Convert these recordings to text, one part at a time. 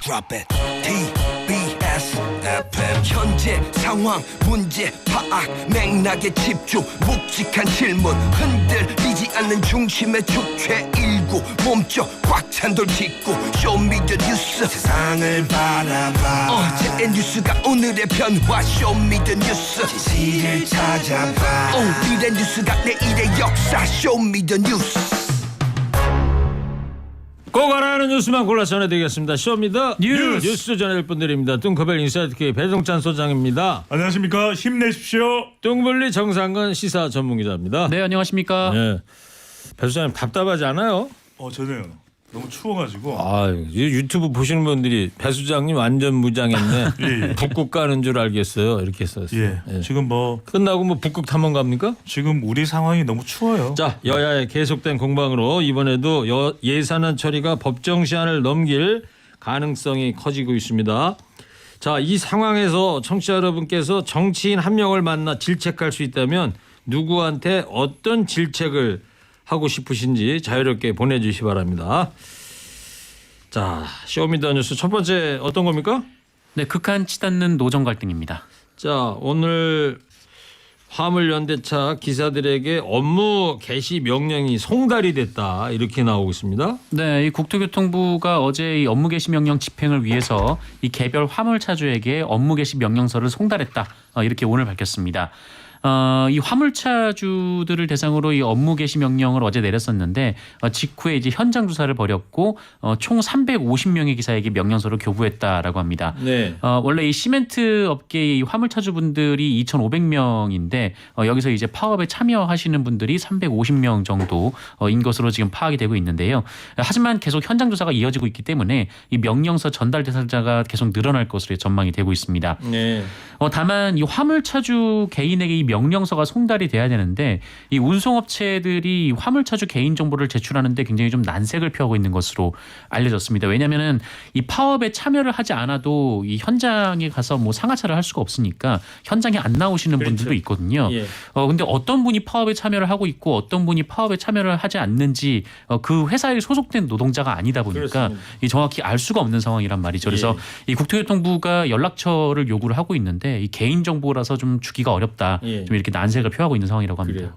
drop it. TBS FM 현재 상황 문제 파악 맥락에 집중 묵직한 질문 흔들리지 않는 중심의 축제 일구 몸쪽 꽉 찬 돌직구 쇼미더뉴스 세상을 바라봐 어제의 뉴스가 오늘의 변화 쇼미더뉴스 진실을 찾아봐 오늘의 뉴스가 내일의 역사 쇼미더뉴스 꼭 알아야 하는 뉴스만 골라 전해드리겠습니다. 쇼미더 뉴스 전해드릴 분들입니다. 뚱커벨 인사이트K 배동찬 소장입니다. 안녕하십니까. 힘내십시오. 뚱블리 정상근 시사 전문기자입니다. 네, 안녕하십니까. 네. 배 소장님 답답하지 않아요? 저는요. 너무 추워가지고. 유튜브 보시는 분들이 배 소장님 완전 무장했네. 예. 북극 가는 줄 알겠어요. 이렇게 썼어요. 예. 지금 끝나고 북극 탐험 갑니까? 지금 우리 상황이 너무 추워요. 자, 여야의 계속된 공방으로 이번에도 예산안 처리가 법정 시한을 넘길 가능성이 커지고 있습니다. 자, 이 상황에서 청취자 여러분께서 정치인 한 명을 만나 질책할 수 있다면 누구한테 어떤 질책을 하고 싶으신지 자유롭게 보내주시기 바랍니다. 자, 쇼미더뉴스 첫 번째 어떤 겁니까? 네, 극한 치닫는 노정 갈등입니다. 자, 오늘 화물연대차 기사들에게 업무 개시 명령이 송달이 됐다 이렇게 나오고 있습니다. 네, 이 국토교통부가 어제 이 업무 개시 명령 집행을 위해서 이 개별 화물차주에게 업무 개시 명령서를 송달했다 이렇게 오늘 밝혔습니다. 이 화물차주들을 대상으로 이 업무 개시 명령을 어제 내렸었는데 직후에 이제 현장 조사를 벌였고 총 350명의 기사에게 명령서를 교부했다라고 합니다. 네. 원래 이 시멘트 업계의 화물차주분들이 2,500명인데 여기서 이제 파업에 참여하시는 분들이 350명 정도인 것으로 지금 파악이 되고 있는데요. 하지만 계속 현장 조사가 이어지고 있기 때문에 이 명령서 전달 대상자가 계속 늘어날 것으로 전망이 되고 있습니다. 네. 다만 이 화물차주 개인에게 이 명령서가 송달이 돼야 되는데 이 운송업체들이 화물차주 개인 정보를 제출하는데 굉장히 좀 난색을 표하고 있는 것으로 알려졌습니다. 왜냐하면은 이 파업에 참여를 하지 않아도 이 현장에 가서 뭐 상하차를 할 수가 없으니까 현장에 안 나오시는 그렇죠. 분들도 있거든요. 예. 근데 어떤 분이 파업에 참여를 하고 있고 어떤 분이 파업에 참여를 하지 않는지 그 회사에 소속된 노동자가 아니다 보니까 이 정확히 알 수가 없는 상황이란 말이죠. 그래서 이 국토교통부가 연락처를 요구를 하고 있는데 이 개인 정보라서 좀 주기가 어렵다. 좀 이렇게 난색을 표하고 있는 상황이라고 합니다. 그래요.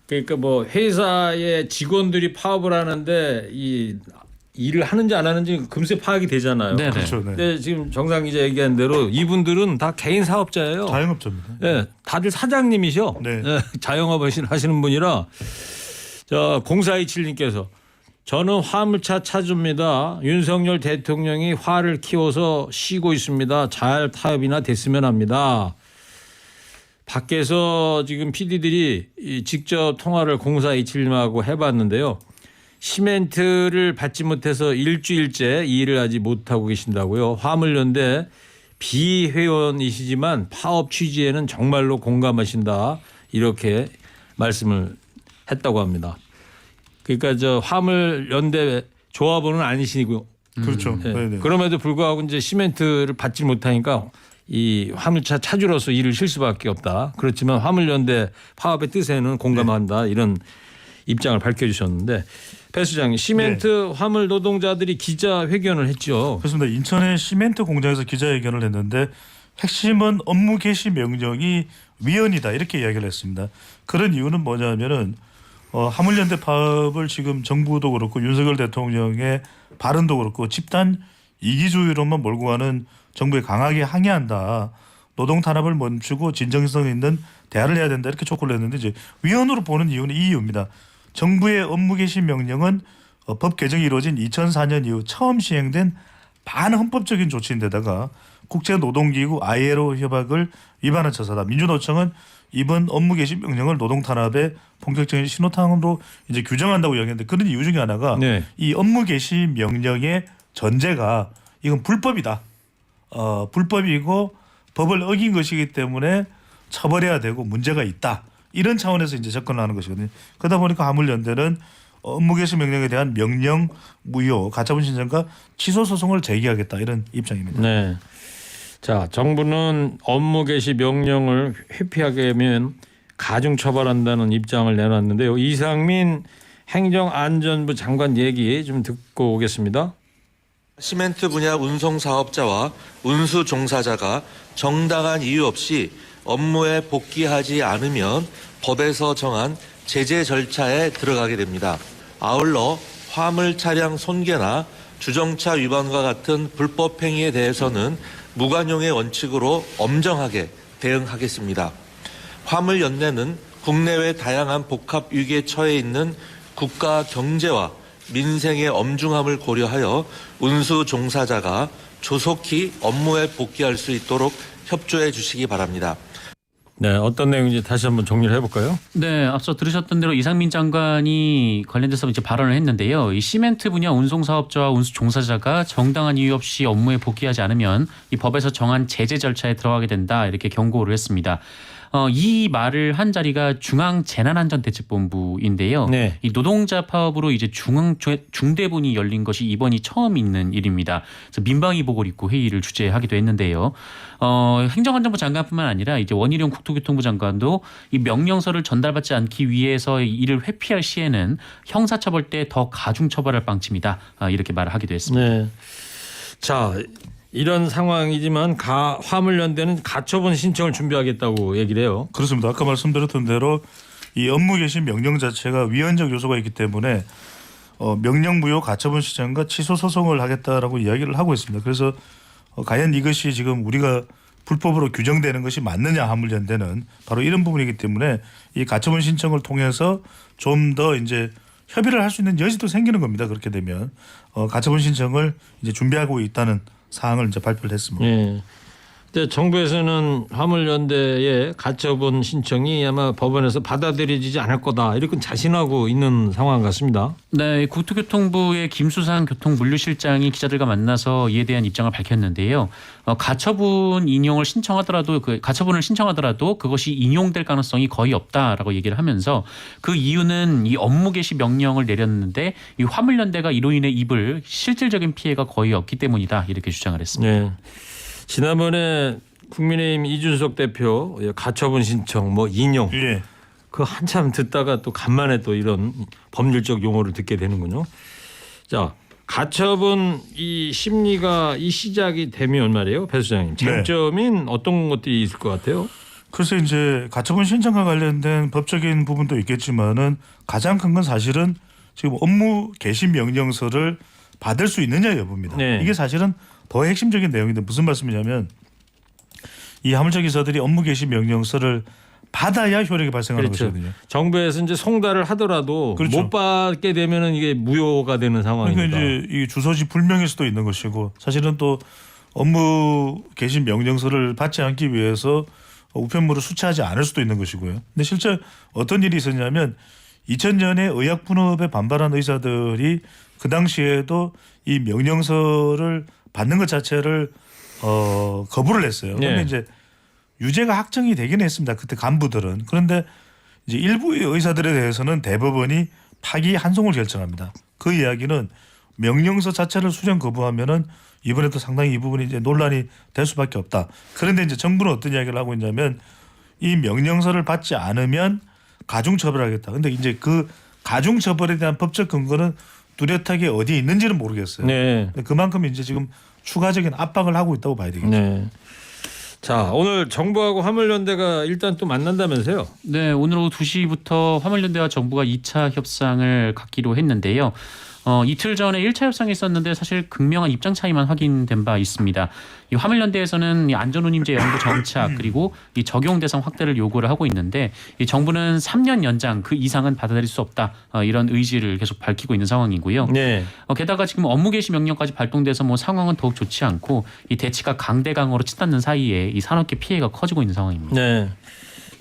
그러니까 뭐 회사의 직원들이 파업을 하는데 이 일을 하는지 안 하는지 금세 파악이 되잖아요. 네네. 그렇죠. 네. 근데 지금 정상 기자 얘기한 대로 이분들은 다 개인 사업자예요. 자영업자입니다. 네, 다들 사장님이셔. 네. 네, 자영업 하시는 분이라. 자, 0427님께서 저는 화물차 차주입니다. 윤석열 대통령이 화를 키워서 쉬고 있습니다. 잘 타협이나 됐으면 합니다. 밖에서 지금 PD들이 직접 통화를 0427님하고 해봤는데요. 시멘트를 받지 못해서 일주일째 일을 하지 못하고 계신다고요. 화물연대 비회원이시지만 파업 취지에는 정말로 공감하신다. 이렇게 말씀을 했다고 합니다. 그러니까 저 화물연대 조합원은 아니시고 그렇죠. 네. 네네. 그럼에도 불구하고 이제 시멘트를 받지 못하니까 이 화물차 차주로서 일을 쉴 수밖에 없다. 그렇지만 화물연대 파업의 뜻에는 공감한다. 이런 입장을 밝혀주셨는데 배 수장님 시멘트 화물 노동자들이 기자회견을 했죠. 그렇습니다. 인천의 시멘트 공장에서 기자회견을 했는데 핵심은 업무 개시 명령이 위헌이다 이렇게 이야기를 했습니다. 그런 이유는 뭐냐면은 화물연대 파업을 지금 정부도 그렇고 윤석열 대통령의 발언도 그렇고 집단 이기주의로만 몰고 가는 정부에 강하게 항의한다. 노동 탄압을 멈추고 진정성 있는 대화를 해야 된다. 이렇게 촉구를 했는데 이제 위헌으로 보는 이유는 이 이유입니다. 정부의 업무 개시 명령은 법 개정이 이루어진 2004년 이후 처음 시행된 반헌법적인 조치인데다가 국제노동기구 ILO 협약을 위반한 처사다. 민주노총은 이번 업무 개시 명령을 노동 탄압의 본격적인 신호탄으로 이제 규정한다고 이야기했는데 그런 이유 중에 하나가 이 업무 개시 명령의 전제가 이건 불법이다. 불법이고 법을 어긴 것이기 때문에 처벌해야 되고 문제가 있다. 이런 차원에서 이제 접근을 하는 것이거든요. 그러다 보니까 화물연대는 업무 개시 명령에 대한 명령 무효, 가처분 신청과 취소 소송을 제기하겠다 이런 입장입니다. 네. 자, 정부는 업무 개시 명령을 회피하게 하면 가중 처벌한다는 입장을 내놨는데요. 이상민 행정안전부 장관 얘기 좀 듣고 오겠습니다. 시멘트 분야 운송 사업자와 운수 종사자가 정당한 이유 없이 업무에 복귀하지 않으면 법에서 정한 제재 절차에 들어가게 됩니다. 아울러 화물 차량 손괴나 주정차 위반과 같은 불법 행위에 대해서는 무관용의 원칙으로 엄정하게 대응하겠습니다. 화물연대는 국내외 다양한 복합 위기에 처해 있는 국가 경제와 민생의 엄중함을 고려하여 운수 종사자가 조속히 업무에 복귀할 수 있도록 협조해 주시기 바랍니다. 네, 어떤 내용인지 다시 한번 정리를 해볼까요? 네, 앞서 들으셨던 대로 이상민 장관이 관련돼서 이제 발언을 했는데요. 이 시멘트 분야 운송 사업자와 운수 종사자가 정당한 이유 없이 업무에 복귀하지 않으면 이 법에서 정한 제재 절차에 들어가게 된다 이렇게 경고를 했습니다. 이 말을 한 자리가 중앙재난안전대책본부인데요. 네. 이 노동자 파업으로 이제 중대본이 열린 것이 이번이 처음 있는 일입니다. 그래서 민방위 복을 입고 회의를 주재하기도 했는데요. 행정안전부 장관뿐만 아니라 이제 원희룡 국토교통부 장관도 이 명령서를 전달받지 않기 위해서 이를 회피할 시에는 형사처벌 때 더 가중처벌할 방침이다. 이렇게 말을 하기도 했습니다. 네. 자, 이런 상황이지만 화물연대는 가처분 신청을 준비하겠다고 얘기를 해요. 그렇습니다. 아까 말씀드렸던 대로 이 업무 개시 명령 자체가 위헌적 요소가 있기 때문에 명령 무효 가처분 신청과 취소 소송을 하겠다라고 이야기를 하고 있습니다. 그래서 과연 이것이 지금 우리가 불법으로 규정되는 것이 맞느냐 화물연대는 바로 이런 부분이기 때문에 이 가처분 신청을 통해서 좀 더 이제 협의를 할 수 있는 여지도 생기는 겁니다. 그렇게 되면 가처분 신청을 이제 준비하고 있다는 사항을 이제 발표를 했습니다. 네. 근데 정부에서는 화물연대의 가처분 신청이 아마 법원에서 받아들여지지 않을 거다 이렇게 자신하고 있는 상황 같습니다. 네, 국토교통부의 김수상 교통물류실장이 기자들과 만나서 이에 대한 입장을 밝혔는데요. 가처분 인용을 신청하더라도 가처분을 신청하더라도 그것이 인용될 가능성이 거의 없다라고 얘기를 하면서 그 이유는 이 업무 개시 명령을 내렸는데 이 화물연대가 이로 인해 입을 실질적인 피해가 거의 없기 때문이다 이렇게 주장을 했습니다. 네. 지난번에 국민의힘 이준석 대표 가처분 신청 뭐 인용 예. 그 한참 듣다가 또 간만에 또 이런 법률적 용어를 듣게 되는군요. 자, 가처분 이 심리가 이 시작이 되면 말이에요, 배 소장님. 쟁점인 어떤 것들이 있을 것 같아요? 글쎄 이제 가처분 신청과 관련된 법적인 부분도 있겠지만은 가장 큰 건 사실은 지금 업무 개시 명령서를 받을 수 있느냐 여부입니다. 네. 이게 사실은 더 핵심적인 내용인데 무슨 말씀이냐면 이 화물차 기사들이 업무 개시 명령서를 받아야 효력이 발생하는 그렇죠. 것이거든요. 정부에서 이제 송달을 하더라도 그렇죠. 못 받게 되면은 이게 무효가 되는 상황입니다. 그러니까 이제 이 주소지 불명일 수도 있는 것이고 사실은 또 업무 개시 명령서를 받지 않기 위해서 우편물을 수취하지 않을 수도 있는 것이고요. 근데 실제 어떤 일이 있었냐면 2000년에 의약분업에 반발한 의사들이 그 당시에도 이 명령서를 받는 것 자체를 거부를 했어요. 그런데 네. 이제 유죄가 확정이 되긴 했습니다. 그때 간부들은. 그런데 이제 일부의 의사들에 대해서는 대법원이 파기 한송을 결정합니다. 그 이야기는 명령서 자체를 수령 거부하면은 이번에도 상당히 이 부분이 이제 논란이 될 수밖에 없다. 그런데 이제 정부는 어떤 이야기를 하고 있냐면 이 명령서를 받지 않으면 가중처벌하겠다. 근데 이제 그 가중처벌에 대한 법적 근거는 뚜렷하게 어디에 있는지는 모르겠어요. 네. 그만큼 이제 지금 추가적인 압박을 하고 있다고 봐야 되겠죠. 네. 자, 오늘 정부하고 화물연대가 일단 또 만난다면서요? 네, 오늘 오후 2시부터 화물연대와 정부가 2차 협상을 갖기로 했는데요. 이틀 전에 1차 협상이 있었는데 사실 극명한 입장 차이만 확인된 바 있습니다. 이 화물연대에서는 이 안전운임제 연구 정착 그리고 이 적용 대상 확대를 요구를 하고 있는데 이 정부는 3년 연장 그 이상은 받아들일 수 없다 이런 의지를 계속 밝히고 있는 상황이고요. 네. 게다가 지금 업무 개시 명령까지 발동돼서 뭐 상황은 더욱 좋지 않고 이 대치가 강대강으로 치닫는 사이에 이 산업계 피해가 커지고 있는 상황입니다. 네.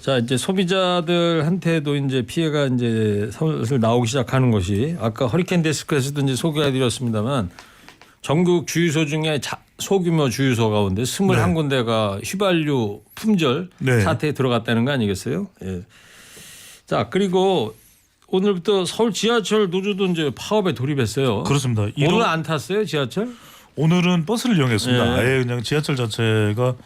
자, 이제 소비자들한테도 이제 피해가 이제 슬슬 나오기 시작하는 것이 아까 허리케인 데스크에서도 이제 소개해드렸습니다만 전국 주유소 중에 소규모 주유소 가운데 21군데가 휘발유 품절 네. 사태에 들어갔다는 거 아니겠어요? 예. 자, 그리고 오늘부터 서울 지하철 노조도 이제 파업에 돌입했어요. 그렇습니다. 오늘 안 탔어요, 지하철? 오늘은 버스를 이용했습니다. 네. 아예 그냥 지하철 자체가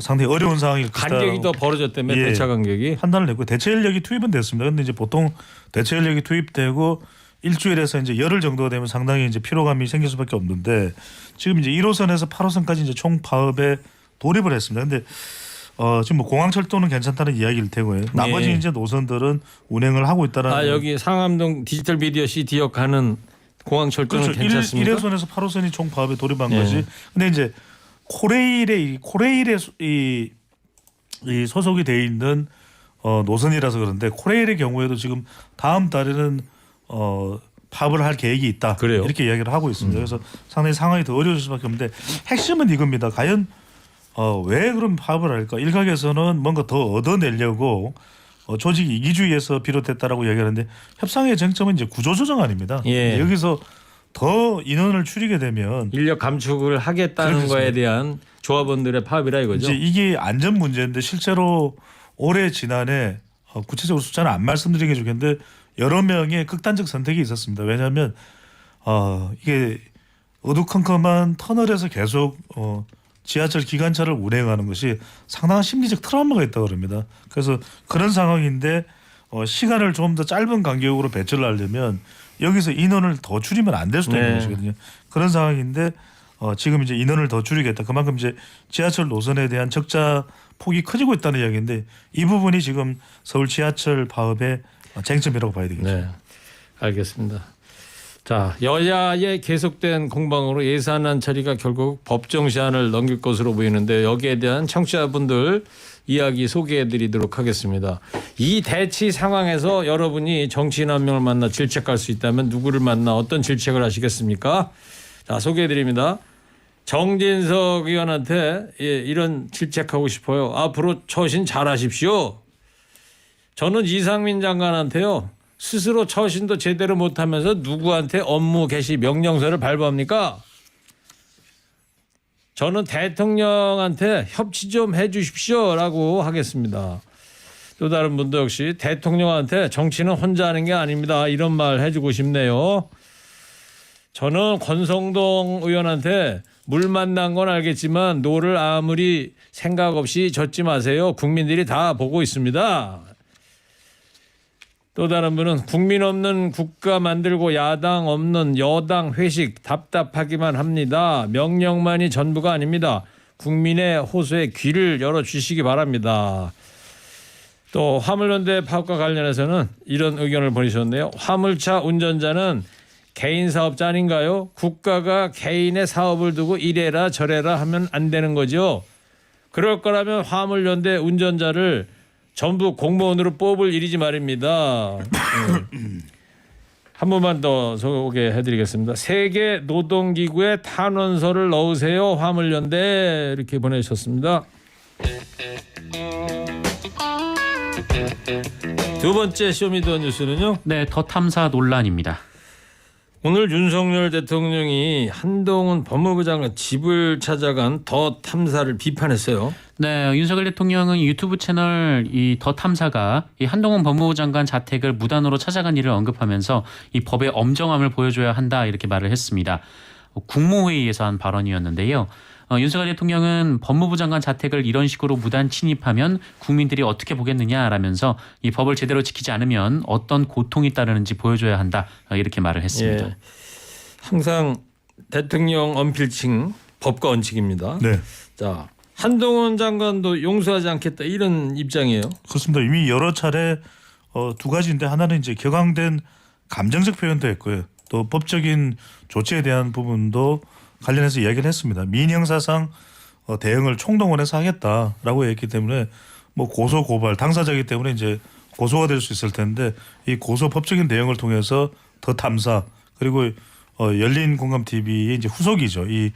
상당히 어려운 상황이 간격이 더 벌어졌다며 예. 대차 간격이. 판단을 했고 대체 인력이 투입은 됐습니다. 그런데 이제 보통 대체 인력이 투입되고 일주일에서 이제 열흘 정도가 되면 상당히 이제 피로감이 생길 수밖에 없는데 지금 이제 1호선에서 8호선까지 이제 총 파업에 돌입을 했습니다. 근데 지금 뭐 공항철도는 괜찮다는 이야기일 테고요. 나머지 네. 이제 노선들은 운행을 하고 있다라는. 아 여기 상암동 디지털 미디어 시티역 가는 공항철도는 그렇죠. 괜찮습니까? 1호선에서 8호선이 총 파업에 돌입한 네. 거지. 근데 이제 코레일에 이 소속이 돼 있는 노선이라서 그런데 코레일의 경우에도 지금 다음 달에는 파업을 할 계획이 있다. 그래요? 이렇게 이야기를 하고 있습니다. 그래서 상당히 상황이 더 어려울 수밖에 없는데 핵심은 이겁니다. 과연 왜 그럼 파업을 할까? 일각에서는 뭔가 더 얻어내려고 조직 이기주의에서 비롯됐다라고 이야기하는데 협상의 쟁점은 이제 구조조정 아닙니다. 예. 여기서 더 인원을 줄이게 되면 인력 감축을 하겠다는 그렇겠습니다. 거에 대한 조합원들의 파업이라 이거죠. 이제 이게 안전 문제인데 실제로 올해 지난해 구체적으로 숫자는 안 말씀드리게 좋겠는데 여러 명의 극단적 선택이 있었습니다. 왜냐하면 이게 어두컴컴한 터널에서 계속 지하철 기관차를 운행하는 것이 상당한 심리적 트라우마가 있다고 합니다. 그래서 그런 상황인데 시간을 좀 더 짧은 간격으로 배치를 하려면 여기서 인원을 더 줄이면 안 될 수도 있는 네. 것이거든요. 그런 상황인데 지금 이제 인원을 더 줄이겠다. 그만큼 이제 지하철 노선에 대한 적자 폭이 커지고 있다는 이야기인데 이 부분이 지금 서울 지하철 파업의 쟁점이라고 봐야 되겠죠. 네, 알겠습니다. 자, 여야의 계속된 공방으로 예산안 처리가 결국 법정 시한을 넘길 것으로 보이는데 여기에 대한 청취자분들 이야기 소개해드리도록 하겠습니다. 이 대치 상황에서 여러분이 정치인 한 명을 만나 질책할 수 있다면 누구를 만나 어떤 질책을 하시겠습니까? 자, 소개해드립니다. 정진석 의원한테 이런 질책하고 싶어요. 앞으로 처신 잘하십시오. 저는 이상민 장관한테요. 스스로 처신도 제대로 못하면서 누구한테 업무 개시 명령서를 발부합니까? 저는 대통령한테 협치 좀 해주십시오라고 하겠습니다. 또 다른 분도 역시 대통령한테 정치는 혼자 하는 게 아닙니다. 이런 말 해주고 싶네요. 저는 권성동 의원한테 물 만난 건 알겠지만 노를 아무리 생각 없이 젓지 마세요. 국민들이 다 보고 있습니다. 또 다른 분은 국민 없는 국가 만들고 야당 없는 여당 회식 답답하기만 합니다. 명령만이 전부가 아닙니다. 국민의 호소에 귀를 열어주시기 바랍니다. 또 화물연대 파업과 관련해서는 이런 의견을 보내셨네요. 화물차 운전자는 개인 사업자 아닌가요? 국가가 개인의 사업을 두고 이래라 저래라 하면 안 되는 거죠. 그럴 거라면 화물연대 운전자를 전부 공무원으로 뽑을 일이지 말입니다. 한 번만 더 소개해드리겠습니다. 세계 노동기구에 탄원서를 넣으세요. 화물연대 이렇게 보내주셨습니다. 두 번째 쇼미더 뉴스는요. 네, 더 탐사 논란입니다. 오늘 윤석열 대통령이 한동훈 법무부 장관 집을 찾아간 더 탐사를 비판했어요. 네, 윤석열 대통령은 유튜브 채널 이 더 탐사가 이 한동훈 법무부 장관 자택을 무단으로 찾아간 일을 언급하면서 이 법의 엄정함을 보여줘야 한다 이렇게 말을 했습니다. 국무회의에서 한 발언이었는데요. 윤석열 대통령은 법무부 장관 자택을 이런 식으로 무단 침입하면 국민들이 어떻게 보겠느냐라면서 이 법을 제대로 지키지 않으면 어떤 고통이 따르는지 보여줘야 한다 이렇게 말을 했습니다. 예. 항상 대통령 언필칭 법과 원칙입니다. 네. 자, 한동훈 장관도 용서하지 않겠다 이런 입장이에요. 그렇습니다. 이미 여러 차례 두 가지인데 하나는 이제 격앙된 감정적 표현도 했고요. 또 법적인 조치에 대한 부분도 관련해서 이야기를 했습니다. 민형사상 대응을 총동원해서 하겠다라고 했기 때문에 뭐 고소 고발 당사자이기 때문에 이제 고소가 될 수 있을 텐데 이 고소 법적인 대응을 통해서 더 탐사 그리고 열린 공감 TV의 이제 후속이죠. 이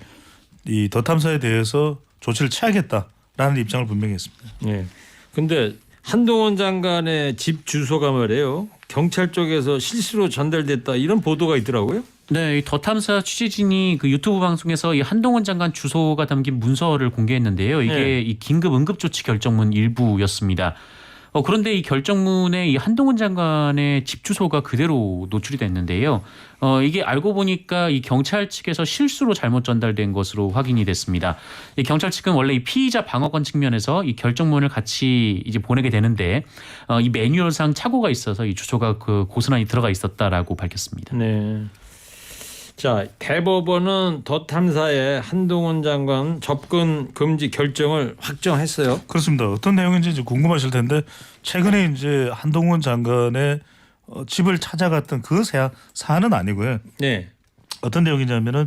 더 탐사에 대해서 조치를 취하겠다라는 입장을 분명히 했습니다. 예. 근데 한동훈 장관의 집 주소가 말이에요. 경찰 쪽에서 실수로 전달됐다 이런 보도가 있더라고요. 네, 이 더 탐사 취재진이 그 유튜브 방송에서 이 한동훈 장관 주소가 담긴 문서를 공개했는데요. 이게 네. 이 긴급 응급 조치 결정문 일부였습니다. 그런데 이 결정문에 이 한동훈 장관의 집 주소가 그대로 노출이 됐는데요. 이게 알고 보니까 이 경찰 측에서 실수로 잘못 전달된 것으로 확인이 됐습니다. 이 경찰 측은 원래 이 피의자 방어권 측면에서 이 결정문을 같이 이제 보내게 되는데 이 매뉴얼상 착오가 있어서 이 주소가 그 고스란히 들어가 있었다라고 밝혔습니다. 네. 자, 대법원은 더 탐사의 한동훈 장관 접근 금지 결정을 확정했어요. 그렇습니다. 어떤 내용인지 이제 궁금하실 텐데 최근에 이제 한동훈 장관의 집을 찾아갔던 그 사안은 아니고요. 네. 어떤 내용이냐면은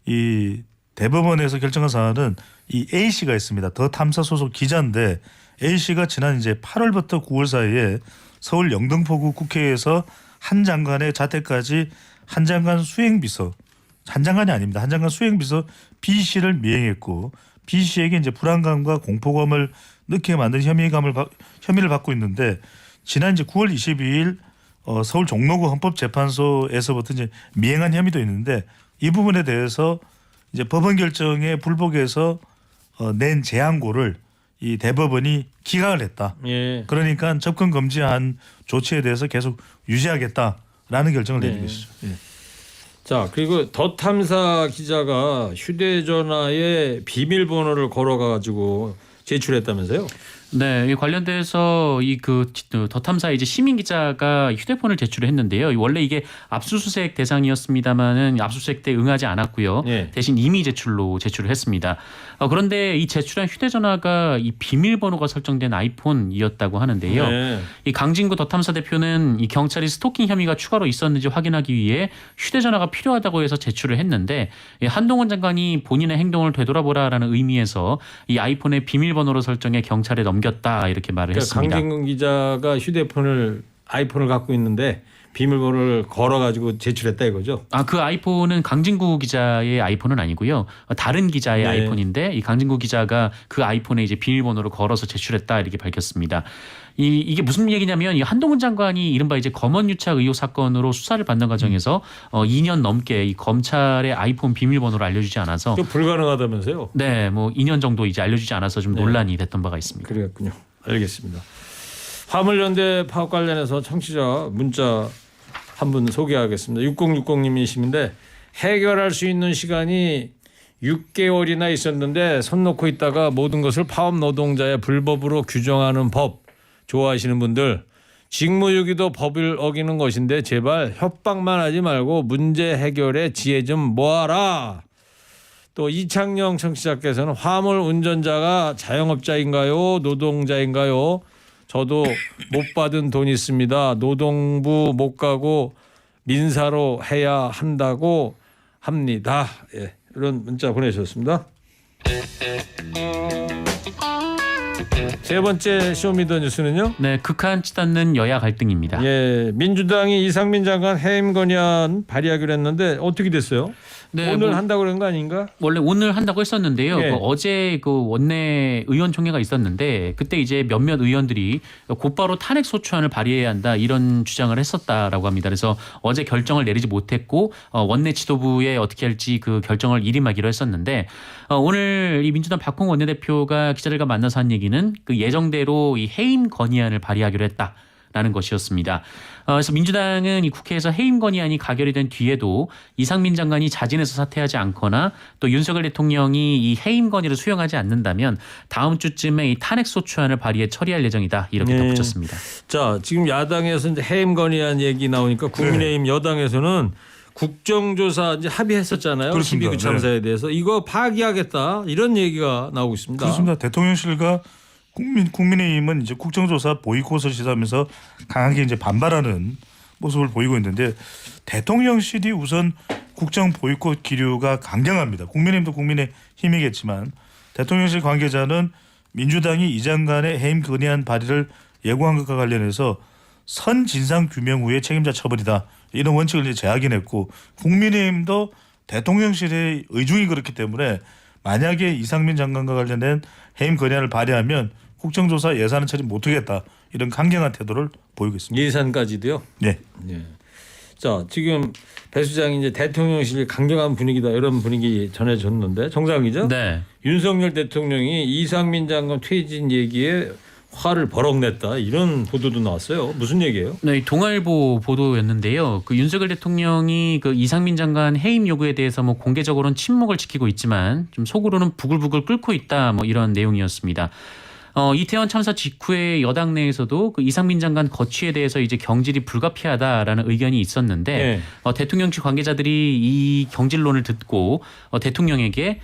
이 대법원에서 결정한 사안은 이 A 씨가 있습니다. 더 탐사 소속 기자인데 A 씨가 지난 이제 8월부터 9월 사이에 서울 영등포구 국회에서 한 장관의 자택까지 한 장관 수행비서, 한 장관이 아닙니다. 한 장관 수행비서 B 씨를 미행했고 B 씨에게 이제 불안감과 공포감을 느끼게 만든 혐의를 받고 있는데 지난 이제 9월 22일 서울 종로구 헌법재판소에서부터 이제 미행한 혐의도 있는데 이 부분에 대해서 이제 법원 결정에 불복해서 낸 재항고를 이 대법원이 기각을 했다. 예. 그러니까 접근 금지한 조치에 대해서 계속 유지하겠다라는 결정을 내린 것이죠. 예. 자, 그리고 더 탐사 기자가 휴대전화에 비밀번호를 걸어가지고 제출했다면서요? 네, 이 관련돼서 이 더 탐사 이제 시민 기자가 휴대폰을 제출했는데요. 원래 이게 압수수색 대상이었습니다만은 압수수색 때 응하지 않았고요. 네. 대신 임의 제출로 제출을 했습니다. 그런데 이 제출한 휴대전화가 이 비밀번호가 설정된 아이폰이었다고 하는데요. 네. 이 강진구 더 탐사 대표는 이 경찰이 스토킹 혐의가 추가로 있었는지 확인하기 위해 휴대전화가 필요하다고 해서 제출을 했는데 이 한동훈 장관이 본인의 행동을 되돌아보라라는 의미에서 이 아이폰의 비밀번호로 설정해 경찰에 넘겼다 이렇게 말을 그러니까 했습니다. 강진근 기자가 아이폰을 갖고 있는데 비밀번호를 걸어가지고 제출했다 이거죠? 그 아이폰은 강진구 기자의 아이폰은 아니고요. 다른 기자의 네. 아이폰인데 이 강진구 기자가 그 아이폰에 이제 비밀번호를 걸어서 제출했다 이렇게 밝혔습니다. 이게 무슨 얘기냐면 이 한동훈 장관이 이른바 이제 검언유착 의혹 사건으로 수사를 받는 과정에서 2년 넘게 이 검찰의 아이폰 비밀번호를 알려주지 않아서 불가능하다면서요? 네, 뭐 2년 정도 이제 알려주지 않아서 좀 네. 논란이 됐던 바가 있습니다. 그랬군요. 알겠습니다. 화물연대 파업 관련해서 청취자 문자 한 분 소개하겠습니다. 6060님이신데 해결할 수 있는 시간이 6개월이나 있었는데 손 놓고 있다가 모든 것을 파업 노동자의 불법으로 규정하는 법 좋아하시는 분들 직무유기도 법을 어기는 것인데 제발 협박만 하지 말고 문제 해결에 지혜 좀 모아라. 또 이창영 청취자께서는 화물 운전자가 자영업자인가요? 노동자인가요? 저도 못 받은 돈 있습니다. 노동부 못 가고 민사로 해야 한다고 합니다. 예, 이런 문자 보내주셨습니다. 세 번째 쇼미더뉴스는요. 네, 극한 치닫는 여야 갈등입니다. 예, 민주당이 이상민 장관 해임 건의안 발의하기로 했는데 어떻게 됐어요? 네, 오늘 한다고 그런 거 아닌가? 원래 오늘 한다고 했었는데요. 네. 어제 그 원내 의원총회가 있었는데 그때 이제 몇몇 의원들이 곧바로 탄핵 소추안을 발의해야 한다 이런 주장을 했었다라고 합니다. 그래서 어제 결정을 내리지 못했고 원내 지도부에 어떻게 할지 그 결정을 일임하기로 했었는데 오늘 이 민주당 박홍 원내대표가 기자들과 만나서 한 얘기는 그 예정대로 이 해임 건의안을 발의하기로 했다. 라는 것이었습니다. 그래서 민주당은 이 국회에서 해임 건의안이 가결이 된 뒤에도 이상민 장관이 자진해서 사퇴하지 않거나 또 윤석열 대통령이 이 해임 건의를 수용하지 않는다면 다음 주쯤에 이 탄핵 소추안을 발의해 처리할 예정이다 이렇게 덧붙였습니다. 자, 지금 야당에서 이제 해임 건의안 얘기 나오니까 국민의힘 여당에서는 국정조사 이제 합의했었잖아요. 그렇습니다. 12구 참사에 대해서 이거 파기하겠다 이런 얘기가 나오고 있습니다. 그렇습니다. 대통령실과 국민의힘은 이제 국정조사 보이콧을 시사하면서 강하게 이제 반발하는 모습을 보이고 있는데 대통령실이 우선 국정 보이콧 기류가 강경합니다. 국민의힘도 국민의힘이겠지만 대통령실 관계자는 민주당이 이 장관의 해임 건의안 발의를 예고한 것과 관련해서 선 진상 규명 후에 책임자 처벌이다 이런 원칙을 이제 재확인했고 국민의힘도 대통령실의 의중이 그렇기 때문에 만약에 이상민 장관과 관련된 해임 건의안을 발의하면 국정조사 예산은 처리 못하겠다 이런 강경한 태도를 보이고 있습니다. 예산까지도요. 네. 네. 자, 지금 배 수장이 이제 대통령실 강경한 분위기다 이런 분위기 전해졌는데 정상 기자. 네. 윤석열 대통령이 이상민 장관 퇴진 얘기에 화를 버럭 냈다 이런 보도도 나왔어요. 무슨 얘기예요? 네, 이 동아일보 보도였는데요. 그 윤석열 대통령이 그 이상민 장관 해임 요구에 대해서 뭐 공개적으로는 침묵을 지키고 있지만 좀 속으로는 부글부글 끓고 있다 뭐 이런 내용이었습니다. 이태원 참사 직후에 여당 내에서도 그 이상민 장관 거취에 대해서 이제 경질이 불가피하다라는 의견이 있었는데 네. 대통령실 관계자들이 이 경질론을 듣고 대통령에게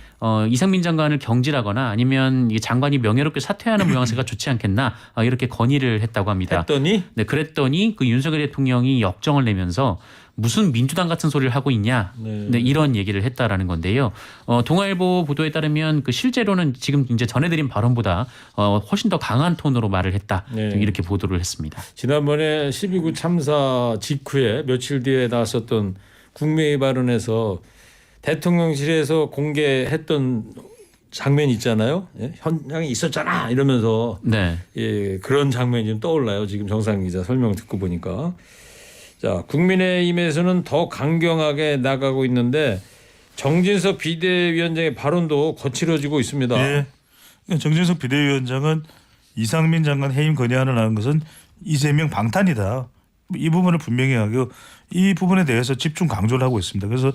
이상민 장관을 경질하거나 아니면 이 장관이 명예롭게 사퇴하는 모양새가 좋지 않겠나 이렇게 건의를 했다고 합니다. 했더니 네, 그랬더니 그 윤석열 대통령이 역정을 내면서 무슨 민주당 같은 소리를 하고 있냐, 네, 이런 얘기를 했다라는 건데요. 동아일보 보도에 따르면 그 실제로는 지금 이제 전해드린 발언보다 훨씬 더 강한 톤으로 말을 했다, 네. 이렇게 보도를 했습니다. 지난번에 12구 참사 직후에 며칠 뒤에 나왔었던 국민의 발언에서 대통령실에서 공개했던 장면 있잖아요. 예? 현장에 있었잖아 이러면서 네, 예, 그런 장면이 좀 떠올라요. 지금 정상 기자 설명 듣고 보니까. 자, 국민의힘에서는 더 강경하게 나가고 있는데 정진석 비대위원장의 발언도 거칠어지고 있습니다. 예. 정진석 비대위원장은 이상민 장관 해임 건의안을 하는 것은 이재명 방탄이다. 이 부분을 분명히 하고 이 부분에 대해서 집중 강조를 하고 있습니다. 그래서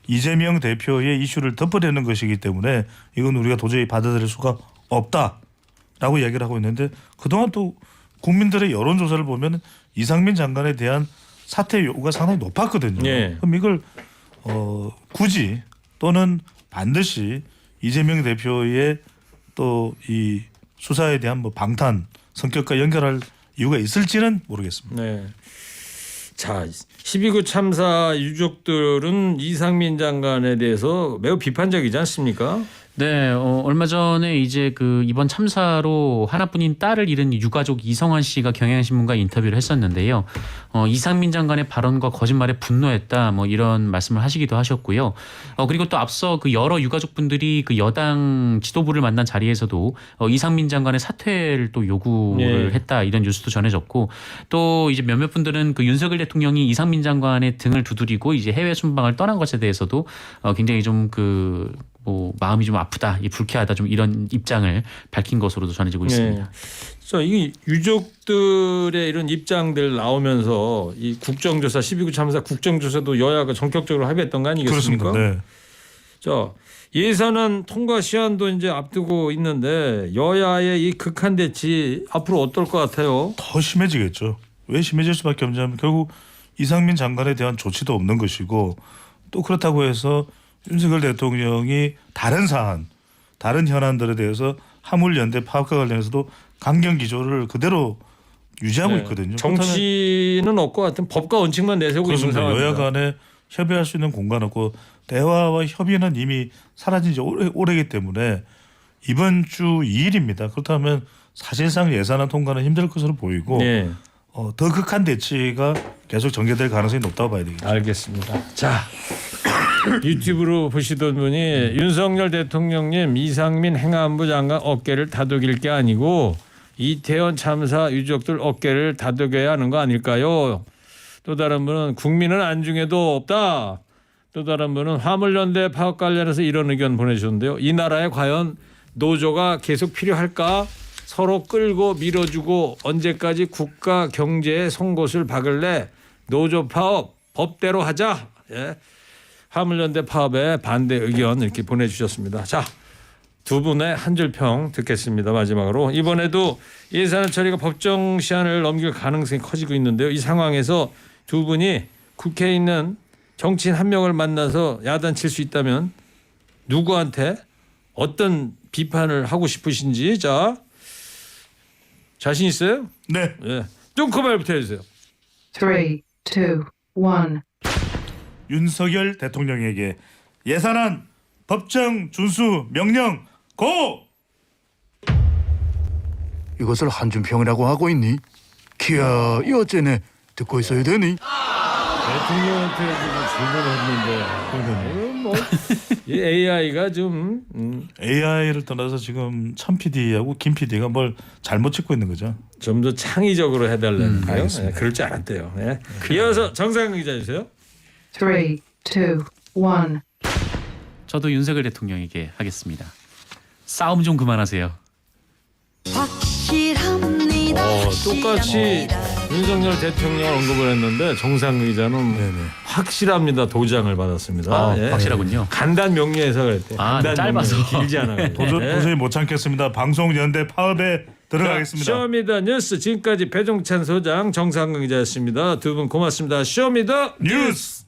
이재명 대표의 이슈를 덮어내는 것이기 때문에 이건 우리가 도저히 받아들일 수가 없다라고 이야기를 하고 있는데 그동안 또 국민들의 여론조사를 보면 이상민 장관에 대한 사퇴 요구가 상당히 높았거든요. 예. 그럼 이걸 굳이 또는 반드시 이재명 대표의 또 이 수사에 대한 뭐 방탄 성격과 연결할 이유가 있을지는 모르겠습니다. 네. 자, 12구 참사 유족들은 이상민 장관에 대해서 매우 비판적이지 않습니까? 네, 얼마 전에 이제 그 이번 참사로 하나뿐인 딸을 잃은 유가족 이성환 씨가 경향신문과 인터뷰를 했었는데요. 이상민 장관의 발언과 거짓말에 분노했다, 뭐 이런 말씀을 하시기도 하셨고요. 그리고 또 앞서 그 여러 유가족분들이 그 여당 지도부를 만난 자리에서도 이상민 장관의 사퇴를 또 요구를 했다, 이런 뉴스도 전해졌고, 또 이제 몇몇 분들은 그 윤석열 대통령이 이상민 장관의 등을 두드리고 이제 해외 순방을 떠난 것에 대해서도 굉장히 좀 마음이 좀 아프다, 불쾌하다, 좀 이런 입장을 밝힌 것으로도 전해지고 있습니다. 자, 이 유족들의 이런 입장들 나오면서 이 국정조사 12구 참사 국정조사도 여야가 전격적으로 합의했던 거 아니겠습니까? 그렇습니다. 네. 자, 예산안 통과 시한도 이제 앞두고 있는데 여야의 이 극한 대치 앞으로 어떨 것 같아요? 더 심해지겠죠. 왜 심해질 수밖에 없냐면 결국 이상민 장관에 대한 조치도 없는 것이고 또 그렇다고 해서 윤석열 대통령이 다른 사안, 다른 현안들에 대해서 화물연대 파업과 관련해서도 강경 기조를 그대로 유지하고 있거든요. 정치는 없고 하여튼 법과 원칙만 내세우고 있는 그렇습니다. 상황입니다. 여야 간에 협의할 수 있는 공간 없고 대화와 협의는 이미 사라진 지 오래기 때문에 이번 주 2일입니다. 그렇다면 사실상 예산안 통과는 힘들 것으로 보이고 네. 더 극한 대치가 계속 전개될 가능성이 높다고 봐야 되겠죠. 알겠습니다. 자, 유튜브로 보시던 분이 윤석열 대통령님 이상민 행안부 장관 어깨를 다독일 게 아니고 이태원 참사 유족들 어깨를 다독여야 하는 거 아닐까요? 또 다른 분은 국민은 안중에도 없다. 또 다른 분은 화물연대 파업 관련해서 이런 의견 보내주셨는데요. 이 나라에 과연 노조가 계속 필요할까? 서로 끌고 밀어주고 언제까지 국가 경제에 송곳을 박을래? 노조 파업 법대로 하자. 예. 화물연대 파업에 반대 의견 이렇게 보내주셨습니다. 자, 두 분의 한 줄 평 듣겠습니다. 마지막으로 이번에도 예산 처리가 법정 시한을 넘길 가능성이 커지고 있는데요. 이 상황에서 두 분이 국회에 있는 정치인 한 명을 만나서 야단칠 수 있다면 누구한테 어떤 비판을 하고 싶으신지 자 자신 있어요? 네. 예. 뚱커발부터 해주세요. 3, 2, 1. 윤석열 대통령에게 예산안 법정 준수 명령 고! 이것을 한준평이라고 하고 있니? 키야, 이 어째네 듣고 있어야 되니? 대통령한테 지금 질문을 했는데 뭐 이 AI가 좀 AI를 떠나서 지금 천 PD하고 김 PD가 뭘 잘못 찍고 있는 거죠. 좀 더 창의적으로 해달라는 거요. 알겠습니다. 네, 그럴 줄 알았대요. 네. 이어서 정상근 기자 주세요. 3, 2, 1. 저도 윤석열 대통령에게 하겠습니다. 싸움 좀 그만하세요. 확실합니다. 똑같이 윤석열 대통령을 언급을 했는데 정상근 기자는 확실합니다. 도장을 받았습니다. 예. 확실하군요. 간단 명료 해석을 했대요. 아, 간단 짧아서. 명료, 길지 않아요. 도저히 못 참겠습니다. 방송 연대 파업에 들어가겠습니다. 쇼미더 뉴스 지금까지 배종찬 소장 정상근 기자였습니다. 두 분 고맙습니다. 쇼미더 뉴스.